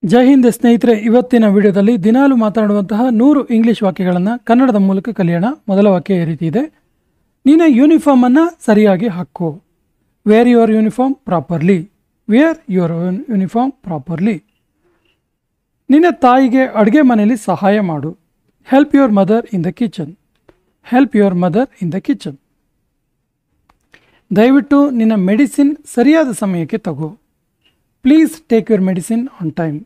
ಜೈ ಹಿಂದ್ ಸ್ನೇಹಿತರೆ, ಇವತ್ತಿನ ವಿಡಿಯೋದಲ್ಲಿ ದಿನಾಲು ಮಾತನಾಡುವಂತಹ 100 ಇಂಗ್ಲಿಷ್ ವಾಕ್ಯಗಳನ್ನು ಕನ್ನಡದ ಮೂಲಕ ಕಲಿಯೋಣ. ಮೊದಲ ವಾಕ್ಯ ಈ ರೀತಿ ಇದೆ: ನಿನ್ನ ಯೂನಿಫಾರ್ಮ್ ಅನ್ನು ಸರಿಯಾಗಿ ಹಾಕು. Wear your uniform properly. Wear your uniform properly. ನಿನ್ನ ತಾಯಿಗೆ ಅಡುಗೆ ಮನೆಯಲ್ಲಿ ಸಹಾಯ ಮಾಡು. Help your mother in the kitchen. Help your mother in the kitchen. ದಯವಿಟ್ಟು ನಿನ್ನ ಮೆಡಿಸಿನ್ ಸರಿಯಾದ ಸಮಯಕ್ಕೆ ತಗೋ. Please take your medicine on time.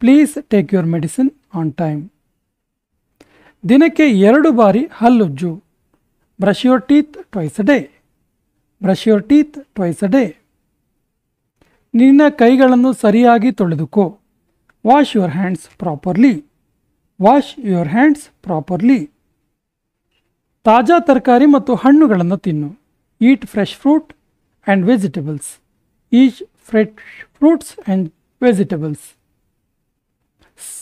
Please take your medicine on time. ದಿನಕ್ಕೆ 2 ಬಾರಿ ಹಲ್ಲುಜ್ಜು. Brush your teeth twice a day. Brush your teeth twice a day. ನಿನ್ನ ಕೈಗಳನ್ನು ಸರಿಯಾಗಿ ತೊಳೆದುಕೋ. Wash your hands properly. Wash your hands properly. ತಾಜಾ ತರಕಾರಿ ಮತ್ತು ಹಣ್ಣುಗಳನ್ನು ತಿನ್ನು. Eat fresh fruit and vegetables. Eat fresh fruits and vegetables.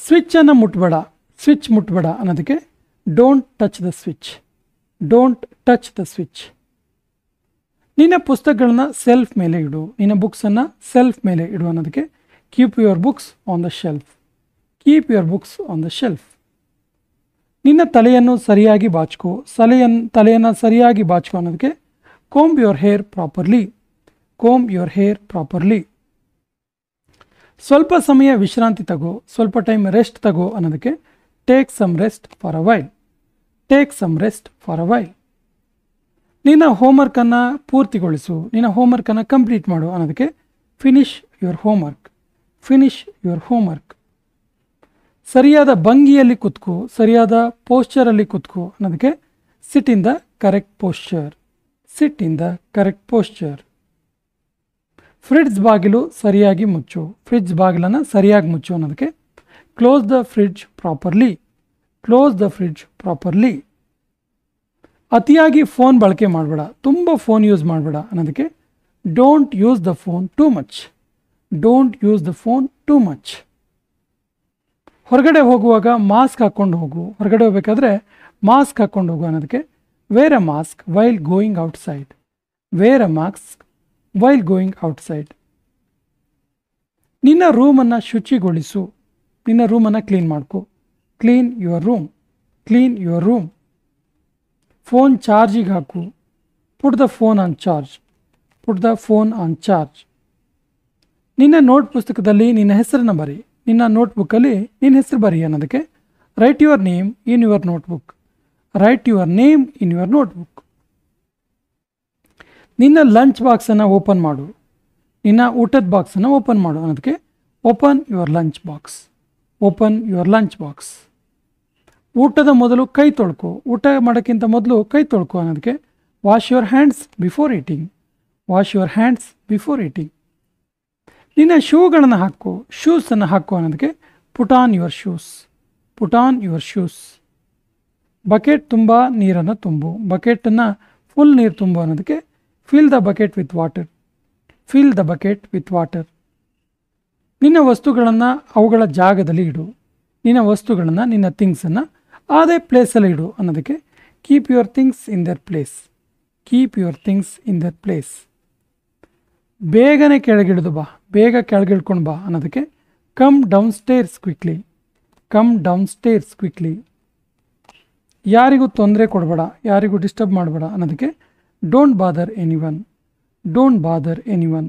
ಸ್ವಿಚ್ಚನ್ನು ಮುಟ್ಬೇಡ. ಸ್ವಿಚ್ ಮುಟ್ಬೇಡ ಅನ್ನೋದಕ್ಕೆ don't touch the switch. Don't touch the switch. ನಿನ್ನ ಪುಸ್ತಕಗಳನ್ನ ಸೆಲ್ಫ್ ಮೇಲೆ ಇಡು. ನಿನ್ನ ಬುಕ್ಸನ್ನು ಸೆಲ್ಫ್ ಮೇಲೆ ಇಡು ಅನ್ನೋದಕ್ಕೆ keep your books on the shelf. Keep your books on the shelf. ನಿನ್ನ ತಲೆಯನ್ನು ಸರಿಯಾಗಿ ಬಾಚ್ಕೋ. ತಲೆಯನ್ನು ಸರಿಯಾಗಿ ಬಾಚ್ಕೋ ಅನ್ನೋದಕ್ಕೆ comb your hair properly. Comb your hair properly. ಸ್ವಲ್ಪ ಸಮಯ ವಿಶ್ರಾಂತಿ ತಗೋ. ಸ್ವಲ್ಪ ಟೈಮ್ ರೆಸ್ಟ್ ತಗೋ ಅನ್ನೋದಕ್ಕೆ take some rest for a while. Take some rest for a while. ನಿನ್ನ ಹೋಮ್ವರ್ಕನ್ನು ಪೂರ್ತಿಗೊಳಿಸು. ನಿನ್ನ ಹೋಮ್ವರ್ಕನ್ನು ಕಂಪ್ಲೀಟ್ ಮಾಡು ಅನ್ನೋದಕ್ಕೆ finish your homework. Finish your homework. ಸರಿಯಾದ ಭಂಗಿಯಲ್ಲಿ ಕೂತ್ಕೋ. ಸರಿಯಾದ ಪೋಸ್ಚರಲ್ಲಿ ಕೂತ್ಕೋ ಅನ್ನೋದಕ್ಕೆ sit in the correct posture. Sit in the correct posture. Fridge ಬಾಗಿಲು ಸರಿಯಾಗಿ ಮುಚ್ಚು. ಫ್ರಿಡ್ಜ್ ಬಾಗಿಲನ್ನು ಸರಿಯಾಗಿ ಮುಚ್ಚು ಅನ್ನೋದಕ್ಕೆ close the fridge properly. Close the fridge properly. ಅತಿಯಾಗಿ ಫೋನ್ ಬಳಕೆ ಮಾಡಬೇಡ. ತುಂಬ ಫೋನ್ ಯೂಸ್ ಮಾಡಬೇಡ ಅನ್ನೋದಕ್ಕೆ don't use the phone too much. Don't use the phone too much. ಹೊರಗಡೆ ಹೋಗುವಾಗ ಮಾಸ್ಕ್ ಹಾಕ್ಕೊಂಡು ಹೋಗು. ಹೊರಗಡೆ ಹೋಗಬೇಕಾದ್ರೆ ಮಾಸ್ಕ್ ಹಾಕ್ಕೊಂಡು ಹೋಗು ಅನ್ನೋದಕ್ಕೆ wear a mask while going outside. Wear a mask while going outside. ನಿನ್ನ ರೂಮನ್ನು ಶುಚಿಗೊಳಿಸು. ನಿನ್ನ ರೂಮನ್ನು ಕ್ಲೀನ್ ಮಾಡ್ಕೊ. Clean your room. Clean your room. Phone ಚಾರ್ಜಿಗೆ ಹಾಕು. Put the phone on charge. Put the phone on charge. ನಿನ್ನ ನೋಟ್ ಪುಸ್ತಕದಲ್ಲಿ ನಿನ್ನ ಹೆಸರನ್ನು ಬರಿ. ನಿನ್ನ ನೋಟ್ಬುಕ್ಕಲ್ಲಿ ನಿನ್ನ ಹೆಸರು ಬರಿ ಅನ್ನೋದಕ್ಕೆ write your name in your notebook. Write your name in your notebook. ನಿನ್ನ ಲಂಚ್ ಬಾಕ್ಸನ್ನು ಓಪನ್ ಮಾಡು. ನಿನ್ನ ಊಟದ ಬಾಕ್ಸನ್ನು ಓಪನ್ ಮಾಡು ಅನ್ನೋದಕ್ಕೆ open your lunch box. Open your lunch box. ಊಟದ ಮೊದಲು ಕೈ ತೊಳ್ಕೊ. ಊಟ ಮಾಡೋಕ್ಕಿಂತ ಮೊದಲು ಕೈ ತೊಳ್ಕೊ ಅನ್ನೋದಕ್ಕೆ wash your hands before eating. Wash your hands before eating. ನಿನ್ನ ಶೂಗಳನ್ನು ಹಾಕು. ಶೂಸನ್ನು ಹಾಕು ಅನ್ನೋದಕ್ಕೆ put on your shoes. Put on your shoes. Bucket ತುಂಬ ನೀರನ್ನು ತುಂಬು. ಬಕೆಟನ್ನು ಫುಲ್ ನೀರು ತುಂಬು ಅನ್ನೋದಕ್ಕೆ fill the bucket with water. Fill the bucket with water. ನಿನ್ನ ವಸ್ತುಗಳನ್ನು ಅವುಗಳ ಜಾಗದಲ್ಲಿ ಇಡು. ನಿನ್ನ ವಸ್ತುಗಳನ್ನು, ನಿನ್ನ ಥಿಂಗ್ಸನ್ನು ಅದೇ ಪ್ಲೇಸಲ್ಲಿ ಇಡು ಅನ್ನೋದಕ್ಕೆ keep your things in their place. Keep your things in their place. ಬೇಗನೆ ಕೆಳಗಿಳಿದು ಬಾ. ಬೇಗ ಕೆಳಗಿಳ್ಕೊಂಡು ಬಾ ಅನ್ನೋದಕ್ಕೆ come down stairs quickly. Come down stairs quickly. ಯಾರಿಗೂ ತೊಂದರೆ ಕೊಡಬೇಡ. ಯಾರಿಗೂ ಡಿಸ್ಟರ್ಬ್ ಮಾಡಬೇಡ ಅನ್ನೋದಕ್ಕೆ don't bother anyone. Don't bother anyone.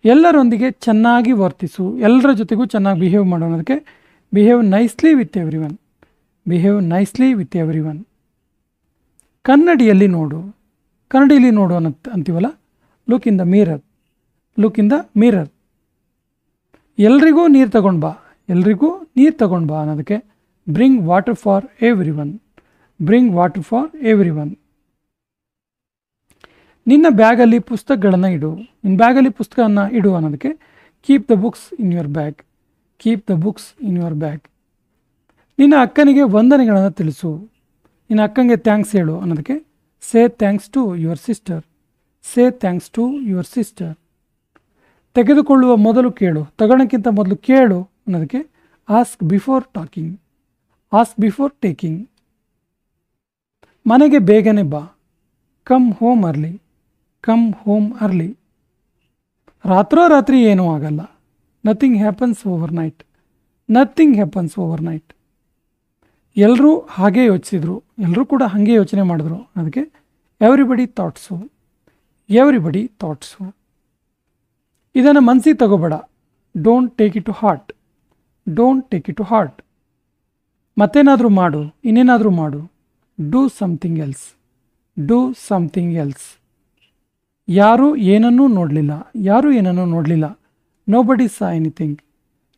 ಎಲ್ಲರೊಂದಿಗೆ ಚೆನ್ನಾಗಿ ವರ್ತಿಸು. ಎಲ್ಲರ ಜೊತೆಗೂ ಚೆನ್ನಾಗಿ ಬಿಹೇವ್ ಮಾಡು ಅನ್ನೋದಕ್ಕೆ behave nicely with every one. Behave nicely with every one. ಕನ್ನಡಿಯಲ್ಲಿ ನೋಡು. ಕನ್ನಡಿಯಲ್ಲಿ ನೋಡು ಅಂತೀವಲ್ಲ, look in the mirror. Look in the mirror. ಎಲ್ರಿಗೂ ನೀರು ತಗೊಂಡು ಬಾ. ಎಲ್ರಿಗೂ ನೀರು ತಗೊಂಡು ಬಾ ಅನ್ನೋದಕ್ಕೆ bring water for everyone. Bring water for everyone. ನಿನ್ನ ಬ್ಯಾಗಲ್ಲಿ ಪುಸ್ತಕಗಳನ್ನು ಇಡು. ನಿನ್ನ ಬ್ಯಾಗಲ್ಲಿ ಪುಸ್ತಕವನ್ನು ಇಡು ಅನ್ನೋದಕ್ಕೆ keep the books in your bag. Keep the books in your bag. ನಿನ್ನ ಅಕ್ಕನಿಗೆ ವಂದನೆಗಳನ್ನು ತಿಳಿಸು. ನಿನ್ನ ಅಕ್ಕನಿಗೆ ಥ್ಯಾಂಕ್ಸ್ ಹೇಳು ಅನ್ನೋದಕ್ಕೆ say thanks to your sister. Say thanks to your sister. ತೆಗೆದುಕೊಳ್ಳುವ ಮೊದಲು ಕೇಳು. ತಗೊಳ್ಳೋಕ್ಕಿಂತ ಮೊದಲು ಕೇಳು ಅನ್ನೋದಕ್ಕೆ ask before talking. Ask before taking. ಮನೆಗೆ ಬೇಗನೆ ಬಾ. Come home early. Come home early. ರಾತ್ರೋರಾತ್ರಿ ಏನೂ ಆಗಲ್ಲ. Nothing happens over night. Nothing happens over night. ಎಲ್ಲರೂ ಹಾಗೆ ಯೋಚಿಸಿದ್ರು, ಎಲ್ಲರೂ ಕೂಡ ಹಾಗೆ ಯೋಚನೆ ಮಾಡಿದ್ರು. ಅದಕ್ಕೆ ಎವ್ರಿಬಡಿ ಥಾಟ್ಸು. Everybody thoughts. ಇದನ್ನು ಮನಸ್ಸಿಗೆ ತಗೋಬೇಡ. Don't take it to heart. Don't take it to heart. ಮತ್ತೇನಾದರೂ ಮಾಡು, ಇನ್ನೇನಾದರೂ ಮಾಡು. Do something else. Do something else. ಯಾರೂ ಏನನ್ನೂ ನೋಡಲಿಲ್ಲ. ಯಾರೂ ಏನನ್ನೂ ನೋಡಲಿಲ್ಲ. ನೋ ಬಡಿ ಸಾ ಎನಿಥಿಂಗ್.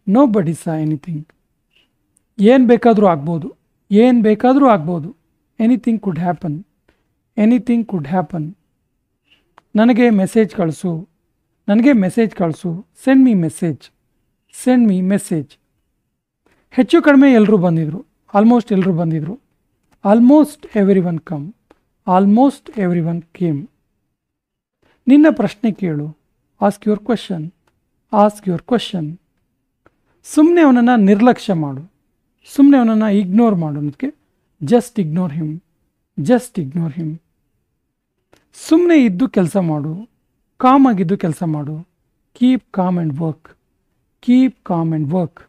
ನೋ ಬಡಿ ಸಾ ಎನಿಥಿಂಗ್. ಏನು ಬೇಕಾದರೂ ಆಗ್ಬೋದು. ಏನು ಬೇಕಾದರೂ ಆಗ್ಬೋದು. ಎನಿಥಿಂಗ್ ಕುಡ್ ಹ್ಯಾಪನ್. ಎನಿಥಿಂಗ್ ಕುಡ್ ಹ್ಯಾಪನ್. ನನಗೆ ಮೆಸೇಜ್ ಕಳಿಸು. ನನಗೆ ಮೆಸೇಜ್ ಕಳಿಸು. Send me message. Send me message. ಹೆಚ್ಚು ಕಡಿಮೆ ಎಲ್ಲರೂ ಬಂದಿದ್ರು. ಆಲ್ಮೋಸ್ಟ್ ಎಲ್ಲರೂ ಬಂದಿದ್ರು. Almost every one come. Almost every one came. ನಿನ್ನ ಪ್ರಶ್ನೆ ಕೇಳು. Ask your question. Ask your question. ಸುಮ್ಮನೆ ಅವನನ್ನು ನಿರ್ಲಕ್ಷ್ಯ ಮಾಡು. ಸುಮ್ಮನೆ ಅವನನ್ನು ಇಗ್ನೋರ್ ಮಾಡು. ಅದಕ್ಕೆ just ignore him. Just ignore him. ಸುಮ್ಮನೆ ಇದ್ದು ಕೆಲಸ ಮಾಡು. ಕಾಮ್ ಆಗಿದ್ದು ಕೆಲಸ ಮಾಡು. Keep calm and work. Keep calm and work.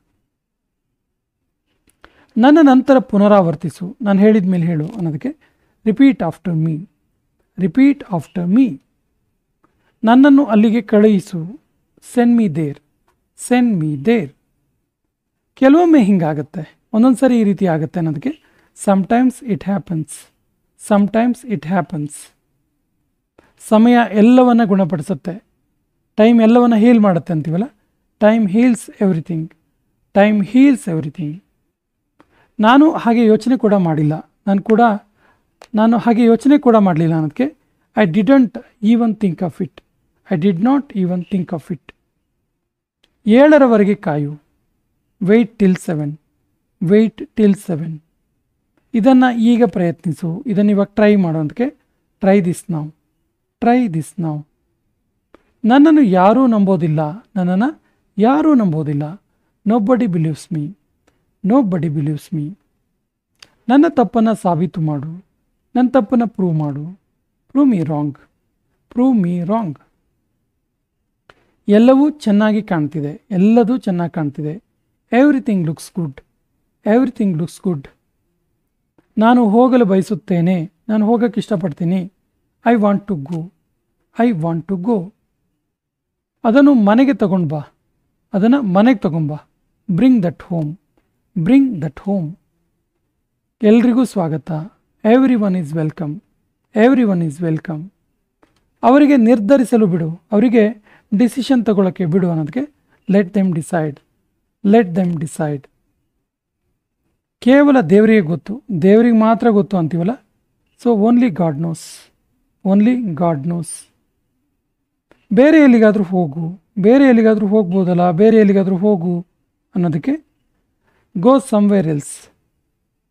ನನ್ನ ನಂತರ ಪುನರಾವರ್ತಿಸು. ನಾನು ಹೇಳಿದ ಮೇಲೆ ಹೇಳು ಅನ್ನೋದಕ್ಕೆ repeat after me. Repeat after me. ನನ್ನನ್ನು ಅಲ್ಲಿಗೆ ಕಳುಹಿಸು. Send me there. Send me there. ಕೆಲವೊಮ್ಮೆ ಹಿಂಗಾಗತ್ತೆ, ಒಂದೊಂದು ಸರಿ ಈ ರೀತಿ ಆಗುತ್ತೆ ಅನ್ನೋದಕ್ಕೆ sometimes it happens. Sometimes it happens. ಸಮಯ ಎಲ್ಲವನ್ನ ಗುಣಪಡಿಸುತ್ತೆ. ಟೈಮ್ ಎಲ್ಲವನ್ನ ಹೀಲ್ ಮಾಡುತ್ತೆ ಅಂತೀವಲ್ಲ. Time heals everything. Time heals everything. ನಾನು ಹಾಗೆ ಯೋಚನೆ ಕೂಡ ಮಾಡಿಲ್ಲ. ನಾನು ಹಾಗೆ ಯೋಚನೆ ಕೂಡ ಮಾಡಲಿಲ್ಲ ಅನ್ನೋದಕ್ಕೆ I didn't even think of it. I did not even think of it. 7ರವರೆಗೆ ಕಾಯು. Wait till 7. Wait till 7. ಇದನ್ನು ಈಗ ಪ್ರಯತ್ನಿಸು. ಇದನ್ನು ಇವಾಗ ಟ್ರೈ ಮಾಡೋದಕ್ಕೆ try this now. Try this now. ನನ್ನನ್ನು ಯಾರೂ ನಂಬೋದಿಲ್ಲ. ನನ್ನನ್ನು ಯಾರೂ ನಂಬೋದಿಲ್ಲ. Nobody believes me. Nobody believes me. ನನ್ನ ತಪ್ಪನ್ನು ಸಾಬೀತು ಮಾಡು. ನನ್ನ ತಪ್ಪನ್ನು ಪ್ರೂವ್ ಮಾಡು. Prove me wrong. Prove me wrong. ಎಲ್ಲವೂ ಚೆನ್ನಾಗಿ ಕಾಣ್ತಿದೆ. ಎಲ್ಲದೂ ಚೆನ್ನಾಗಿ ಕಾಣ್ತಿದೆ. Everything looks good. Everything looks good. ನಾನು ಹೋಗಲು ಬಯಸುತ್ತೇನೆ. ನಾನು ಹೋಗೋಕ್ಕೆ ಇಷ್ಟಪಡ್ತೀನಿ. I want to go. I want to go. ಅದನ್ನು ಮನೆಗೆ ತಗೊಂಡು ಬಾ. ಅದನ್ನು ಮನೆಗೆ ತಗೊಂಬಾ. Bring that home. Bring that home. ಎಲ್ರಿಗೂ ಸ್ವಾಗತ. Everyone is welcome. Everyone is welcome. ಅವರಿಗೆ ನಿರ್ಧರಿಸಲು ಬಿಡು. ಅವರಿಗೆ ಡಿಸಿಷನ್ ತಗೊಳ್ಳೋಕ್ಕೆ ಬಿಡು ಅನ್ನೋದಕ್ಕೆ let them decide. Let them decide. ಕೇವಲ ದೇವರಿಗೆ ಗೊತ್ತು. ದೇವರಿಗೆ ಮಾತ್ರ ಗೊತ್ತು ಅಂತೀವಲ್ಲ. So only God knows. Only God nose. ಬೇರೆ ಎಲ್ಲಿಗಾದರೂ ಹೋಗು. ಬೇರೆ ಎಲ್ಲಿಗಾದರೂ ಹೋಗ್ಬೋದಲ್ಲ. ಬೇರೆ ಎಲ್ಲಿಗಾದರೂ ಹೋಗು ಅನ್ನೋದಕ್ಕೆ ಗೋ ಸಮ್ವೇರ್ ಎಲ್ಸ್.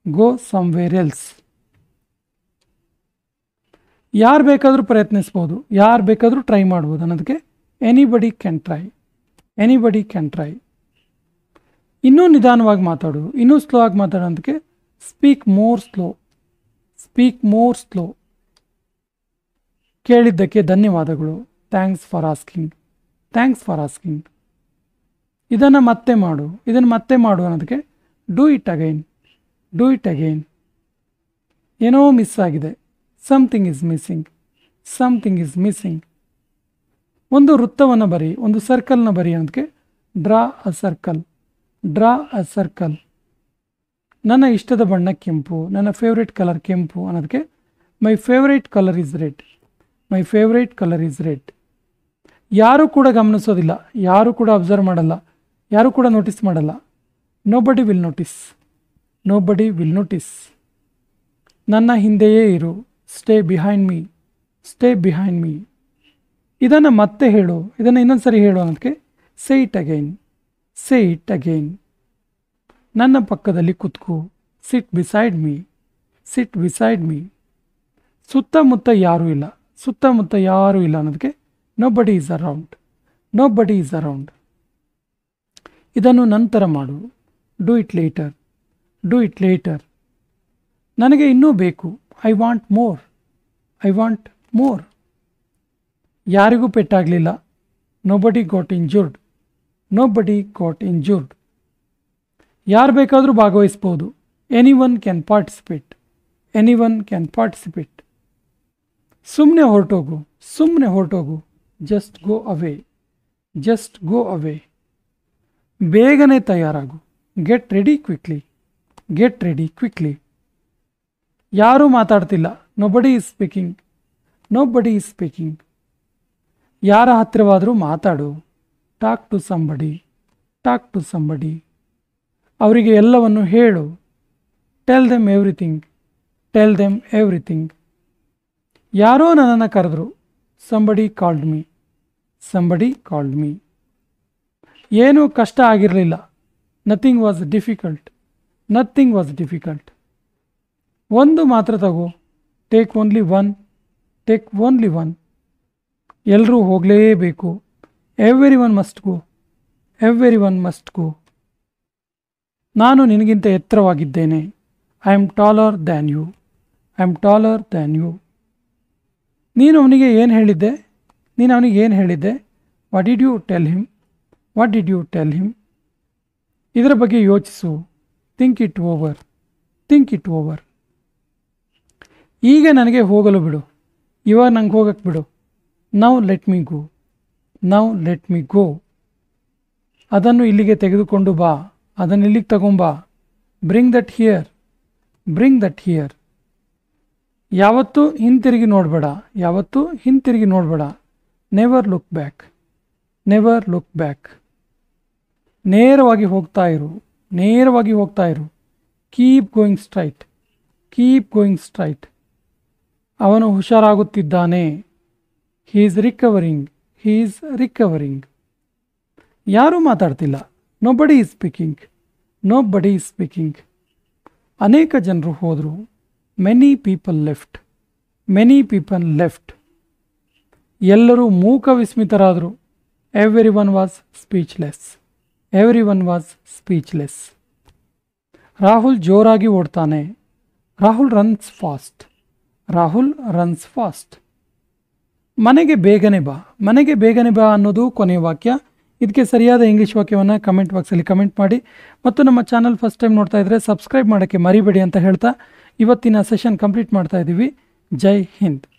ಗೋ ಸಮ್ವೇರ್ ಎಲ್ಸ್. ಯಾರು ಬೇಕಾದರೂ ಪ್ರಯತ್ನಿಸ್ಬೋದು. ಯಾರು ಬೇಕಾದರೂ ಟ್ರೈ ಮಾಡ್ಬೋದು ಅನ್ನೋದಕ್ಕೆ anybody can try. Anybody can try. ಇನ್ನೂ ನಿಧಾನವಾಗಿ ಮಾತಾಡು. ಇನ್ನೂ ಸ್ಲೋ ಆಗಿ ಮಾತಾಡೋ ಅದಕ್ಕೆ speak more slow. Speak more slow. ಕೇಳಿದ್ದಕ್ಕೆ ಧನ್ಯವಾದಗಳು. Thanks for asking. Thanks for asking. ಇದನ್ನು ಮತ್ತೆ ಮಾಡು. ಇದನ್ನು ಮತ್ತೆ ಮಾಡು ಅನ್ನೋದಕ್ಕೆ do it again. Do it again. ಏನೋ ಮಿಸ್ ಆಗಿದೆ. Something is missing. Something is missing. ಒಂದು ವೃತ್ತವನ್ನು ಬರಿ. ಒಂದು ಸರ್ಕಲ್ನ ಬರಿ ಅನ್ನೋದಕ್ಕೆ draw a circle. Draw a circle. ನನ್ನ ಇಷ್ಟದ ಬಣ್ಣ ಕೆಂಪು. ನನ್ನ ಫೇವ್ರೇಟ್ ಕಲರ್ ಕೆಂಪು ಅನ್ನೋದಕ್ಕೆ my favourite colour is red. My favourite colour is red. ಯಾರೂ ಕೂಡ ಗಮನಿಸೋದಿಲ್ಲ. ಯಾರೂ ಕೂಡ ಅಬ್ಸರ್ವ್ ಮಾಡಲ್ಲ. ಯಾರೂ ಕೂಡ ನೋಟಿಸ್ ಮಾಡಲ್ಲ. Nobody will notice. Nobody will notice. ನನ್ನ ಹಿಂದೆಯೇ ಇರು. Stay behind me. Stay behind me. ಇದನ್ನು ಮತ್ತೆ ಹೇಳು. ಇದನ್ನು ಇನ್ನೊಂದು ಸರಿ ಹೇಳು ಅನ್ನೋದಕ್ಕೆ say it again. Say it again. ನನ್ನ ಪಕ್ಕದಲ್ಲಿ ಕುತ್ಕೋ. ಸಿಟ್ ಬಿಸೈಡ್ ಮೀ. ಸಿಟ್ ಬಿಸೈಡ್ ಮೀ. ಸುತ್ತಮುತ್ತ ಯಾರೂ ಇಲ್ಲ. ಸುತ್ತಮುತ್ತ ಯಾರೂ ಇಲ್ಲ ಅನ್ನೋದಕ್ಕೆ nobody is around. Nobody is around. ಇದನ್ನು ನಂತರ ಮಾಡು. Do it later. Do it later. ನನಗೆ ಇನ್ನೂ ಬೇಕು. I want more. I want more. ಯಾರಿಗೂ ಪೆಟ್ಟಾಗಲಿಲ್ಲ. Nobody got injured. Nobody got injured. ಯಾರು ಬೇಕಾದರೂ ಭಾಗವಹಿಸ್ಬೋದು. Anyone can participate. Anyone can participate. ಸುಮ್ಮನೆ ಹೊರಟೋಗು, ಸುಮ್ಮನೆ ಹೊರಟೋಗು. ಜಸ್ಟ್ ಗೋ ಅವೇ. Just go away. ಬೇಗನೆ ತಯಾರಾಗು. Get ready quickly. Get ready quickly. ಯಾರೂ ಮಾತಾಡ್ತಿಲ್ಲ. Nobody is speaking. Nobody is speaking. ಯಾರ ಹತ್ತಿರವಾದರೂ ಮಾತಾಡು. Talk to somebody. Talk to somebody. ಅವರಿಗೆ ಎಲ್ಲವನ್ನು ಹೇಳು. Tell them everything. Tell them everything. ಯಾರೋ ನನ್ನನ್ನು ಕರೆದ್ರು. Somebody called me. Somebody called me. ಏನೂ ಕಷ್ಟ ಆಗಿರಲಿಲ್ಲ. Nothing was difficult. Nothing was difficult. ಒಂದು ಮಾತ್ರ ತಗೋ. Take only one. Take only one. ಎಲ್ಲರೂ ಹೋಗಲೇಬೇಕು. ಎವ್ರಿ ಒನ್ ಮಸ್ಟ್ ಗೋ. Every one must go. ನಾನು ನಿನಗಿಂತ ಎತ್ತರವಾಗಿದ್ದೇನೆ. I am taller than you. I am taller than you. ನೀನು ಅವನಿಗೆ ಏನು ಹೇಳಿದ್ದೆ? ನೀನು ಅವನಿಗೆ ಏನು ಹೇಳಿದ್ದೆ? What did you tell him? What did you tell him? ಇದರ ಬಗ್ಗೆ ಯೋಚಿಸು. Think it over. Think it over. ಈಗ ನನಗೆ ಹೋಗಲು ಬಿಡು. ಇವಾಗ ನಂಗೆ ಹೋಗಕ್ಕೆ ಬಿಡು. Now let me go. Now let me go. ಅದನ್ನು ಇಲ್ಲಿಗೆ ತೆಗೆದುಕೊಂಡು ಬಾ. ಅದನ್ನು ಇಲ್ಲಿಗೆ ತಗೊಂಬಾ. Bring that here. Bring that here. ಯಾವತ್ತೂ ಹಿಂತಿರುಗಿ ನೋಡಬೇಡ. ಯಾವತ್ತೂ ಹಿಂತಿರುಗಿ ನೋಡಬೇಡ. Never look back. Never look back. ನೇರವಾಗಿ ಹೋಗ್ತಾ ಇರು. ನೇರವಾಗಿ ಹೋಗ್ತಾ ಇರು. Keep going straight. Keep going straight. ಅವನು ಹುಷಾರಾಗುತ್ತಿದ್ದಾನೆ. He is recovering. He is recovering. ಯಾರೂ ಮಾತಾಡ್ತಿಲ್ಲ. Nobody is speaking. Nobody is speaking. ಅನೇಕ ಜನರು ಹೋದರು. Many people left. Many people left. ಎಲ್ಲರೂ ಮೂಕ ವಿಸ್ಮಿತರಾದರು. Everyone was speechless. Everyone was speechless. Rahul ಜೋರಾಗಿ ಓಡ್ತಾನೆ. Rahul runs fast. Rahul runs fast. ಮನೆಗೆ ಬೇಗನೆ ಬಾ. ಮನೆಗೆ ಬೇಗನೆ ಬಾ ಅನ್ನೋದು ಕೊನೆಯ ವಾಕ್ಯ. ಇದಕ್ಕೆ ಸರಿಯಾದ ಇಂಗ್ಲೀಷ್ ವಾಕ್ಯವನ್ನು ಕಮೆಂಟ್ ಬಾಕ್ಸಲ್ಲಿ ಕಮೆಂಟ್ ಮಾಡಿ. ಮತ್ತು ನಮ್ಮ ಚಾನಲ್ ಫಸ್ಟ್ ಟೈಮ್ ನೋಡ್ತಾ ಇದ್ದರೆ ಸಬ್ಸ್ಕ್ರೈಬ್ ಮಾಡೋಕ್ಕೆ ಮರಿಬೇಡಿ ಅಂತ ಹೇಳ್ತಾ ಇವತ್ತಿನ ಸೆಷನ್ ಕಂಪ್ಲೀಟ್ ಮಾಡ್ತಾ ಇದ್ದೀವಿ. ಜೈ ಹಿಂದ್.